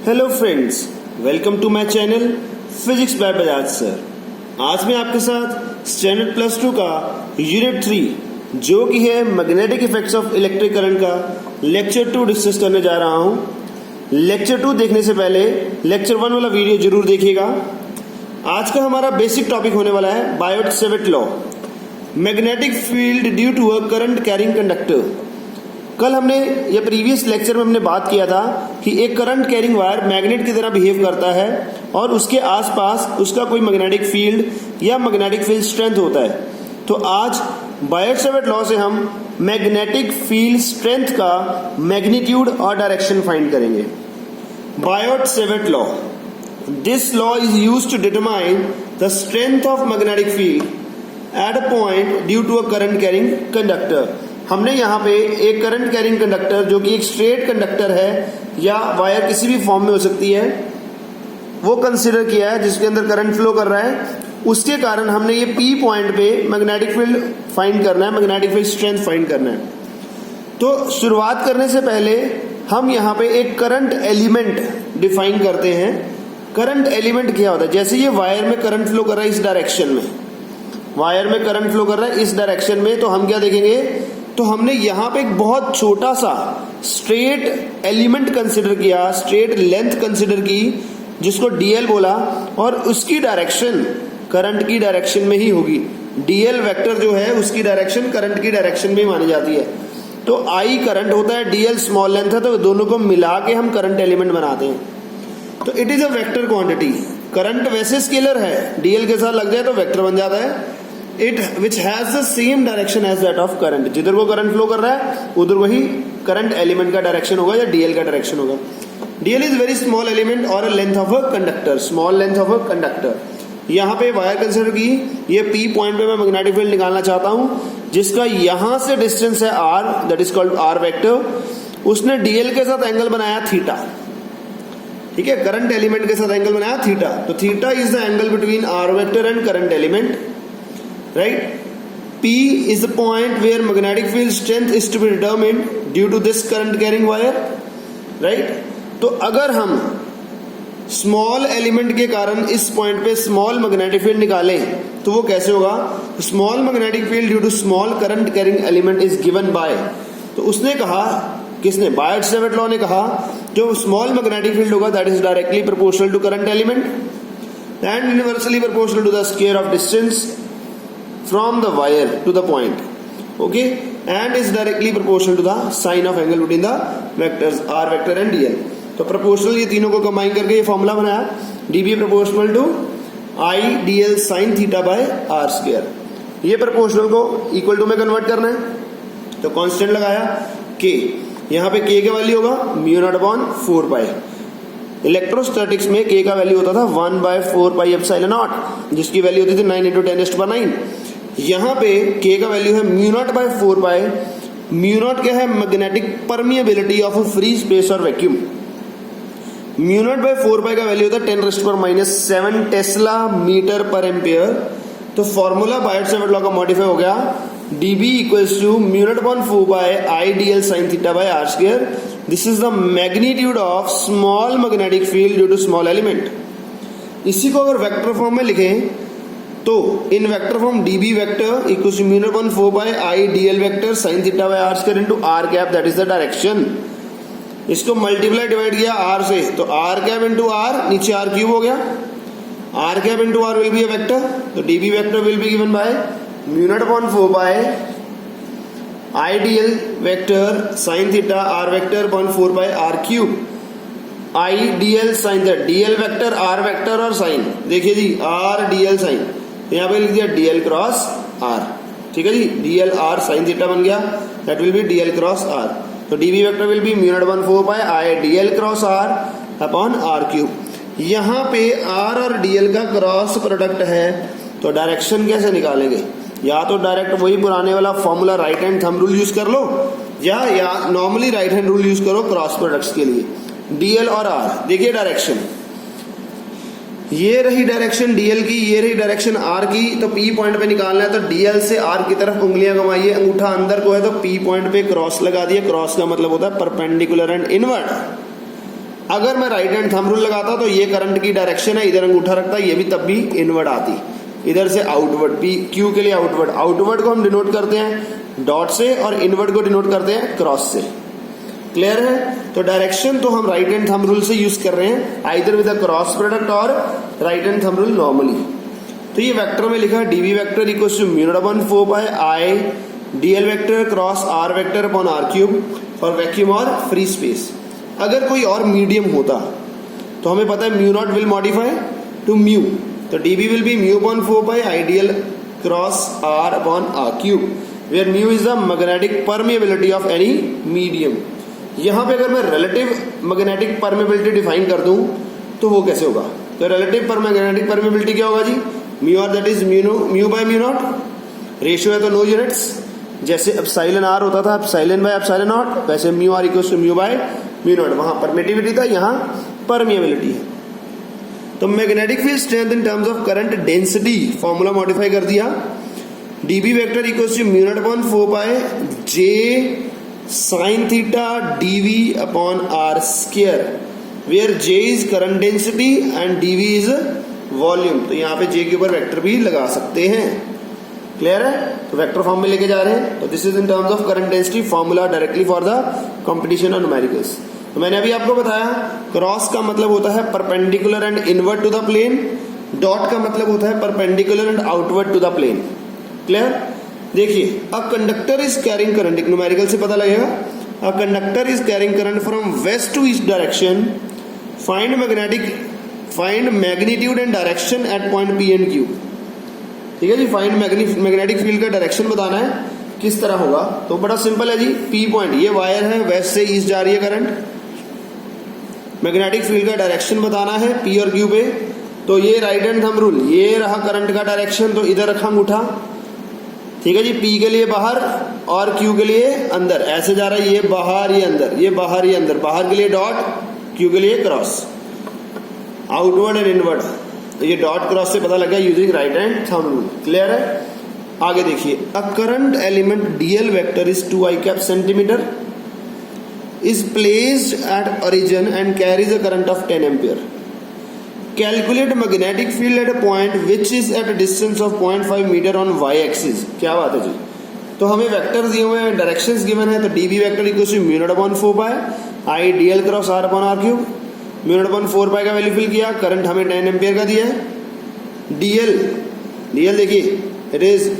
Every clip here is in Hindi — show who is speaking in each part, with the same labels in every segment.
Speaker 1: Hello friends, welcome to my channel physics by Bajaj sir. आज मैं आपके साथ स्टैंडर्ड प्लस 2 का यूनिट 3 जो कि है magnetic effects of electric current का लेक्चर 2 डिस्कस करने जा रहा हूं। लेक्चर 2 देखने से पहले लेक्चर 1 वाला वीडियो जरूर देखिएगा। आज का हमारा बेसिक टॉपिक होने वाला है Biot Savart law, magnetic field due to a current carrying conductor. कल हमने या प्रीवियस लेक्चर में हमने बात किया था कि एक करंट कैरिंग वायर मैग्नेट की तरह बिहेव करता है और उसके आसपास उसका कोई मैग्नेटिक फील्ड या मैग्नेटिक फील्ड स्ट्रेंथ होता है। तो आज बायोट-सैवर्ट लॉ से हम मैग्नेटिक फील्ड स्ट्रेंथ का मैग्नीट्यूड और डायरेक्शन फाइंड करेंगे। Biot Savart law, this law is used to determine the strength of magnetic field at a point due to a current carrying conductor. हमने यहाँ पे एक करंट कैरिंग कंडक्टर जो कि एक स्ट्रेट कंडक्टर है या वायर किसी भी फॉर्म में हो सकती है वो कंसिडर किया है जिसके अंदर करंट फ्लो कर रहा है। उसके कारण हमने ये P पॉइंट पे मैग्नेटिक फील्ड फाइंड करना है, मैग्नेटिक फील्ड स्ट्रेंथ फाइंड करना है। तो शुरुआत करने से पहले हम यहाँ पे एक करंट एलिमेंट डिफाइन करते हैं। करंट एलिमेंट क्या होता है? जैसे ये वायर में करंट फ्लो कर रहा है इस डायरेक्शन में, वायर में करंट फ्लो कर रहा है इस डायरेक्शन में, तो हम क्या देखेंगे? तो हमने यहाँ पे एक बहुत छोटा सा स्ट्रेट एलिमेंट कंसिडर किया, स्ट्रेट लेंथ कंसिडर की जिसको डीएल बोला, और उसकी डायरेक्शन करंट की डायरेक्शन में ही होगी। डीएल वेक्टर जो है उसकी डायरेक्शन करंट की डायरेक्शन में ही मानी जाती है। तो आई करंट होता है, डीएल स्मॉल लेंथ है, तो दोनों को मिला के हम करंट एलिमेंट बनाते हैं। तो it is a vector quantity. Current वैसे स्केलर है, डीएल के साथ लग जाए तो वेक्टर बन जाता है। It which has the same direction as that of current, जिधर वो करंट फ्लो कर रहा है उधर वही करंट एलिमेंट का डायरेक्शन होगा या डीएल का डायरेक्शन होगा। DL is very small element और a length of a conductor, small length of a conductor. यहाँ पे वायर कंसिडर की, ये पी पॉइंट पे मैं मैग्नेटिक फील्ड निकालना चाहता हूं जिसका यहां से डिस्टेंस है R, that is called R vector. उसने डीएल के साथ एंगल बनाया थीटा, ठीक है, करंट एलिमेंट के साथ एंगल बनाया थीटा। तो theta is the angle between R vector and current element, right? P is the point where magnetic field strength is to be determined due to this current carrying wire, right? तो अगर हम स्मॉल एलिमेंट के कारण इस पॉइंट पे स्मॉल मैग्नेटिक फील्ड निकालें तो वो कैसे होगा? Small magnetic field due to small current carrying element is given by, तो उसने कहा, किसने? बायोट-सैवर्ट लॉ ने कहा जो स्मॉल मैग्नेटिक फील्ड होगा that is directly proportional to current element and universally proportional to the square of distance from the wire to the point, okay, and is directly proportional to the sine of angle between the vectors r vector and dl। तो proportional ये तीनों को कंबाइन करके ये फॉर्मूला बनाया, db proportional to I dl sin theta by r square। ये proportional को इक्वल टू में कन्वर्ट करना है तो कांस्टेंट लगाया k, यहाँ पे k का वैल्यू होगा म्यू नॉट अपॉन 4 पाई। इलेक्ट्रोस्टैटिक्स में k का वैल्यू होता था 1/4 पाई एप्सिलॉन नॉट, जिसकी वैल्यू होती थी 9 × 10⁻⁹। यहाँ पे k का वैल्यू है mu naught by 4 pi. Mu naught क्या है? Magnetic permeability of free space और vacuum. Mu naught by 4 pi का वैल्यू होता है 10⁻⁷ टेस्ला मीटर पर एम्पियर। तो फॉर्मूला बायोट-सैवर्ट लॉ का मॉडिफाई हो गया, dB equals to mu not upon 4 pi I dl sin theta by r square. This is the magnitude of small magnetic field due to small element. इसी को अगर वेक्टर फॉर्म में लिखें तो in vector form dB vector equals to mu not upon 4 pi I dl vector sin theta by r square into r cap, that is the direction. इसको मल्टीप्लाई डिवाइड किया r से, तो r कैप इनटू r, नीचे r क्यूब हो गया, r cap into r will be a vector, तो dB vector will be given by mu not upon 4 pi I dl vector sin theta r vector upon 4 pi r cube. I dl sin the dl vector r vector और sin, देखिए जी r dl sin, यहाँ पे लिख दिया dl क्रॉस r, ठीक है जी, dl r sin थीटा बन गया, that will be dl cross r। तो dB vector will B mu naught upon 4 pi I dl cross r upon r cube. यहाँ पे r और dl का क्रॉस प्रोडक्ट है, तो डायरेक्शन कैसे निकालेंगे? या तो डायरेक्ट वही पुराने वाला formula right hand thumb rule use कर लो, या normally right hand rule use करो क्रॉस प्रोडक्ट्स के लिए। डीएल और आर, देखिए डायरेक्शन, ये रही डायरेक्शन डीएल की, ये रही डायरेक्शन आर की। तो पी पॉइंट पे निकालना है तो डीएल से आर की तरफ उंगलियां घुमाइए, अंगूठा अंदर को है तो पी पॉइंट पे क्रॉस लगा दिए। क्रॉस का मतलब होता है परपेंडिकुलर एंड इनवर्ट। अगर मैं राइट हैंड थंब रूल लगाता तो ये करंट की डायरेक्शन है, इधर अंगूठा रखता, ये भी तब भी इनवर्ड आती, इधर से आउटवर्ड, पी क्यू के लिए आउटवर्ड। आउटवर्ड को हम डिनोट करते हैं डॉट से और इनवर्ड को डिनोट करते हैं क्रॉस से। क्लियर है? तो डायरेक्शन तो हम राइट हैंड थंब रूल से यूज कर रहे हैं, आइदर विद क्रॉस प्रोडक्ट और right hand thumb rule normally. तो ये वेक्टर में लिखा DV vector equals to mu not upon 4 pi I DL vector cross R vector upon R cube for vacuum और फ्री स्पेस। अगर कोई और मीडियम होता तो हमें पता है mu naught will modify to mu, तो DB will B mu upon 4 pi ideal cross R upon R cube where mu is the magnetic permeability of any medium. यहां पे अगर मैं रिलेटिव मैग्नेटिक परमिएबिलिटी डिफाइन कर दूं तो वो कैसे होगा? तो रिलेटिव मैग्नेटिक परमिएबिलिटी क्या होगा जी? Mu R that is mu by mu not, ratio है तो नो यूनिट्स, जैसे एप्सिलॉन आर होता था एप्सिलॉन बाय एप्सिलॉन नॉट, वैसे mu R equals to mu by mu not. वहां परमिटिविटी था, यहाँ परमिएबिलिटी है। तो magnetic field strength in terms of current density formula modify कर दिया, DB vector equals to mu not upon 4 pi J sine theta DV upon are square where J is current density and DV is volume. तो यहाँ पे जे के ऊपर वेक्टर भी लगा सकते हैं। क्लियर है? तो वेक्टर फॉर्म में लेके जा रहे हैं। तो this is in terms of current density formula directly for the competition of numericals. तो मैंने अभी आपको बताया क्रॉस का मतलब होता है perpendicular and inward to the plane, dot का मतलब होता है perpendicular and outward to the plane. Clear? देखिए, a conductor is carrying current, एक न्यूमेरिकल से पता लगेगा, a conductor is carrying current from west to east direction, find magnitude and direction at point P and Q. ठीक है जी, फाइंड मैग्नेटिक फील्ड का डायरेक्शन बताना है किस तरह होगा। तो बड़ा सिंपल है जी, पी पॉइंट, ये वायर है, वेस्ट से ईस्ट जा रही है करंट, मैग्नेटिक फील्ड का डायरेक्शन बताना है पी और क्यू पे। तो ये राइट हैंड थंब रूल, ये रहा करंट का डायरेक्शन, तो इधर रखा अंगूठा। ठीक है जी, पी के लिए बाहर और क्यू के लिए अंदर, ऐसे जा रहा है, ये बाहर ये अंदर, ये बाहर ये अंदर, बाहर के लिए डॉट, क्यू के लिए क्रॉस, आउटवर्ड एंड इनवर्ड। तो ये डॉट क्रॉस से पता लगा using right hand thumb rule. Clear है? आगे देखिए, a current element DL vector is 2 i cap centimetre is placed at origin and carries a current of 10 ampere. Calculate magnetic field at a point which is at a distance of 0.5 meter on y-axis. क्या बात है जी? तो हमें वेक्टर दिए हुए हैं, डायरेक्शंस गिवन है, तो DB vector equals to mu not upon 4 pi I DL cross R upon R cube. Mu not upon 4 pi का वैल्यू फिल किया, करंट हमें 10 एम्पियर का दिया है। डीएल देखिए, it is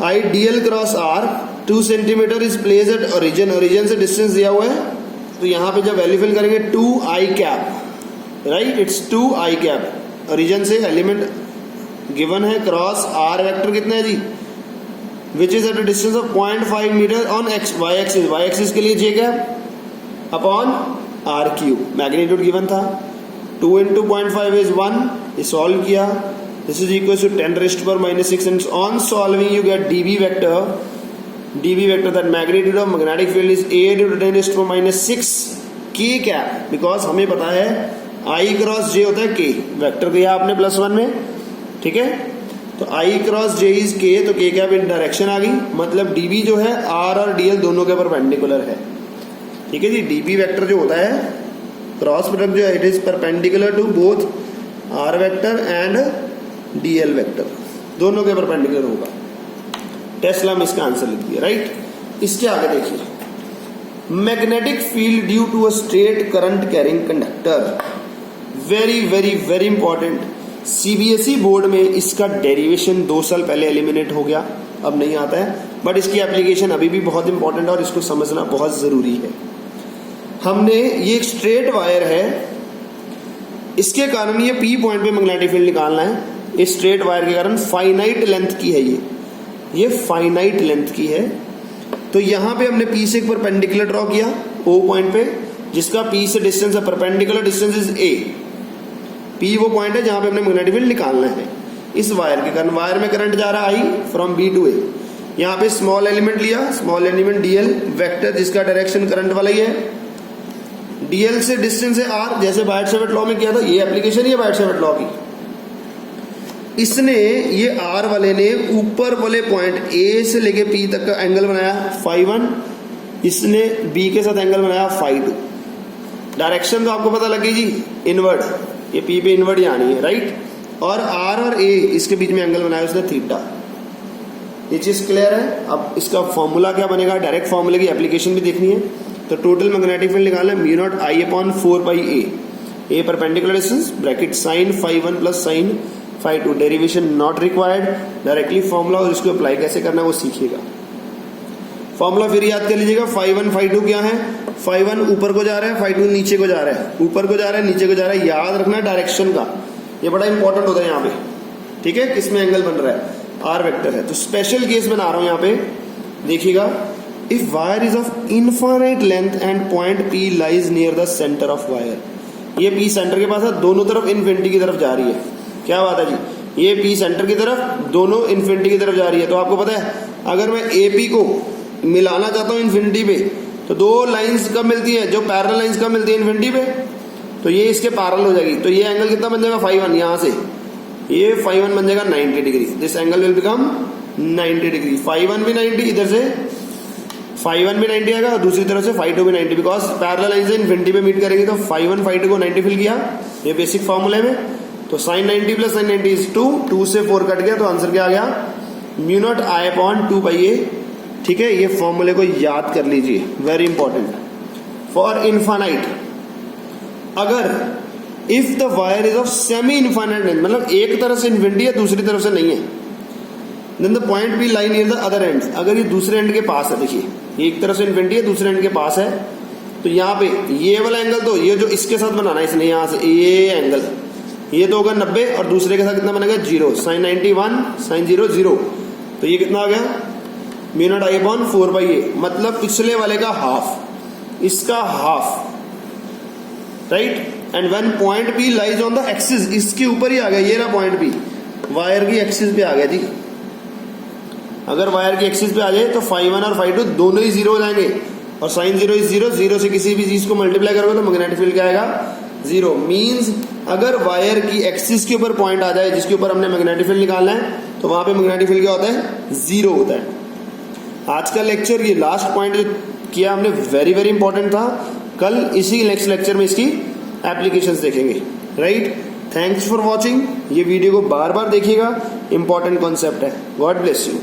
Speaker 1: I DL cross R 2 centimetre is place at origin, origin से डिस्टेंस दिया हुआ है, तो यहाँ पे जब वैल्यू फिल करेंगे 2 i cap, right, it's 2 i cap, origin से एलिमेंट गिवन है, क्रॉस आर वेक्टर कितना है जी, which is at a distance of 0.5 metre on Y axis, Y axis के लिए J cap upon R cube, magnitude given था, 2 into 0.5 is 1, ये सॉल्व किया, this is equal to 10 raised to power -6, and on solving you get dB vector that magnitude of magnetic field is 8 into 10 raised to power -6 k cap, because हमें पता है I क्रॉस J होता है K, वेक्टर दिया आपने +1 में, ठीक है, तो I cross J is K, तो K कैप इन डायरेक्शन आ गई, मतलब dB जो है R और DL दोनों के परपेंडिकुलर है। ठीक है जी, dB वेक्टर जो होता है, क्रॉस प्रोडक्ट जो है, it is perpendicular to both R vector and DL vector, दोनों के परपेंडिकुलर होगा। टेस्ला में इसका आंसर लिख दिया, राइट। इसके आगे देखिए, magnetic field due to a straight current carrying conductor, very very very important. CBSE board में इसका डेरिवेशन 2 साल पहले एलिमिनेट हो गया, अब नहीं आता है, बट इसकी एप्लीकेशन अभी भी बहुत इंपॉर्टेंट है और इसको समझना बहुत जरूरी है। हमने ये एक स्ट्रेट वायर है, इसके कारण ये पी पॉइंट पे मैग्नेटिक फील्ड निकालना है, इस स्ट्रेट वायर के कारण फाइनाइट लेंथ की है, ये फाइनाइट लेंथ की है। तो यहां पे हमने पी से एक परपेंडिकुलर ड्रॉ किया ओ पॉइंट पे, जिसका पी से डिस्टेंस है, perpendicular distance is a, P वो पॉइंट है जहां पे हमने मैग्नेटिक फील्ड निकालना है। इस वायर के कारण, वायर में करंट जा रहा है आई फ्रॉम बी टू ए, यहाँ पे स्मॉल एलिमेंट लिया, स्मॉल एलिमेंट डीएल वेक्टर, जिसका डायरेक्शन करंट वाला ही है, डीएल से डिस्टेंस है आर, जैसे बायट-सेवर्ट लॉ में किया था, ये एप्लीकेशन ही है बायट-सेवर्ट लॉ की। इसने ये आर वाले ने ऊपर वाले पॉइंट ए से लेके पी तक का एंगल बनाया φ1, इसने बी के साथ एंगल बनाया φ2। डायरेक्शन तो आपको पता लगी जी, इनवर्ड, ये पी पे इनवर्ड ही आनी है, राइट। और आर और ए इसके बीच में एंगल बनाया उसने थीटा। ये चीज क्लियर है। अब इसका फॉर्मूला क्या बनेगा, डायरेक्ट फॉर्मूले की एप्लीकेशन भी देखनी है। तो टोटल मैग्नेटिक फील्ड निकालना है mu naught I upon 4 pi a perpendicular distance bracket sine phi 1 plus sine phi 2। Derivation not required, directly formula और इसको अप्लाई कैसे करना है वो सीखिएगा। फॉर्मूला फिर याद कर लीजिएगा, फाई 1 फाई 2 क्या है, फाई 1 ऊपर को जा रहा है, फाई 2 नीचे को जा रहा है, ऊपर को जा रहा है नीचे को जा रहा है। याद रखना डायरेक्शन का, ये बड़ा इंपॉर्टेंट होता है यहाँ पे, ठीक है, किसमें एंगल बन रहा है, आर वेक्टर है। तो स्पेशल केस बना रहा हूं यहाँ पे, देखिएगा। If wire is of infinite length and point P lies near the centre of wire, ये पी सेंटर के पास है, दोनों तरफ इन्फिनिटी की तरफ जा रही है। क्या बात है जी, ये पी सेंटर की तरफ, दोनों इन्फिनिटी की तरफ जा रही है। तो आपको पता है अगर मैं ए पी को मिलाना चाहता हूं इन्फिनिटी पे, तो दो लाइंस कब मिलती है, जो पैरेलल लाइंस कब मिलती है, इन्फिनिटी पे। तो ये इसके पैरेलल हो जाएगी। तो ये एंगल कितना बन जाएगा, फाई 1, यहां से ये फाई 1 बन जाएगा 90 degree. This angle will become 90 degree. Phi 1 भी 90, इधर से फाई 1 भी 90 आएगा और दूसरी तरफ से फाई 2 भी 90, बिकॉज पैरेलल लाइन से इन्फिनिटी पे मीट करेंगे। तो फाई 1 फाई 2 को 90 फिल किया, ये बेसिक फॉर्मूले में। तो साइन 90 प्लस साइन 90 इज 2, 2 से 4 कट गया, तो आंसर क्या आ गया, म्यू नॉट आई अपॉन 2 पाई ए। ठीक है, ये फॉर्मूले को याद कर लीजिए, वेरी इंपॉर्टेंट। फॉर इनफाइनाइट, अगर if the wire is of semi infinite length, मतलब एक तरफ से इन्फिनिटी है दूसरी तरफ से नहीं है, then the point B line near the other end, अगर ये दूसरे एंड के पास है, देखिए ये एक तरफ से इन्फिनिटी है दूसरे एंड के पास है, तो यहाँ पे ये वाला एंगल, तो ये जो इसके साथ बनाना है इसने, यहाँ से ये एंगल, ये तो होगा 90 और दूसरे के साथ कितना बनेगा 0, साइन 91 साइन 0 0। तो ये कितना आ गया, mu naught I upon 4 by A, मतलब पिछले वाले का हाफ, इसका half, right. And when point P lies on the axis, इसके ऊपर ही आ गया, ये रहा पॉइंट पी, वायर की एक्सिस पे आ गया जी। अगर वायर की एक्सिस पे आ जाए तो फाई 1 और फाई 2 दोनों ही 0 हो जाएंगे, और साइन 0 इज 0, 0 से किसी भी चीज को मल्टीप्लाई करोगे तो मैग्नेटिक फील्ड क्या आएगा, 0। मींस अगर वायर की एक्सिस के ऊपर पॉइंट आ जाए जिसके ऊपर हमने मैग्नेटिक फील्ड निकालना है, तो वहां पे मैग्नेटिक फील्ड क्या होता है, 0 होता है। आज का लेक्चर, ये लास्ट पॉइंट जो किया हमने, वेरी वेरी इंपॉर्टेंट था। कल इसी नेक्स्ट लेक्चर में इसकी एप्लीकेशंस देखेंगे, राइट। Thanks for watching. ये वीडियो को बार बार देखिएगा, इंपॉर्टेंट कॉन्सेप्ट है। God bless you.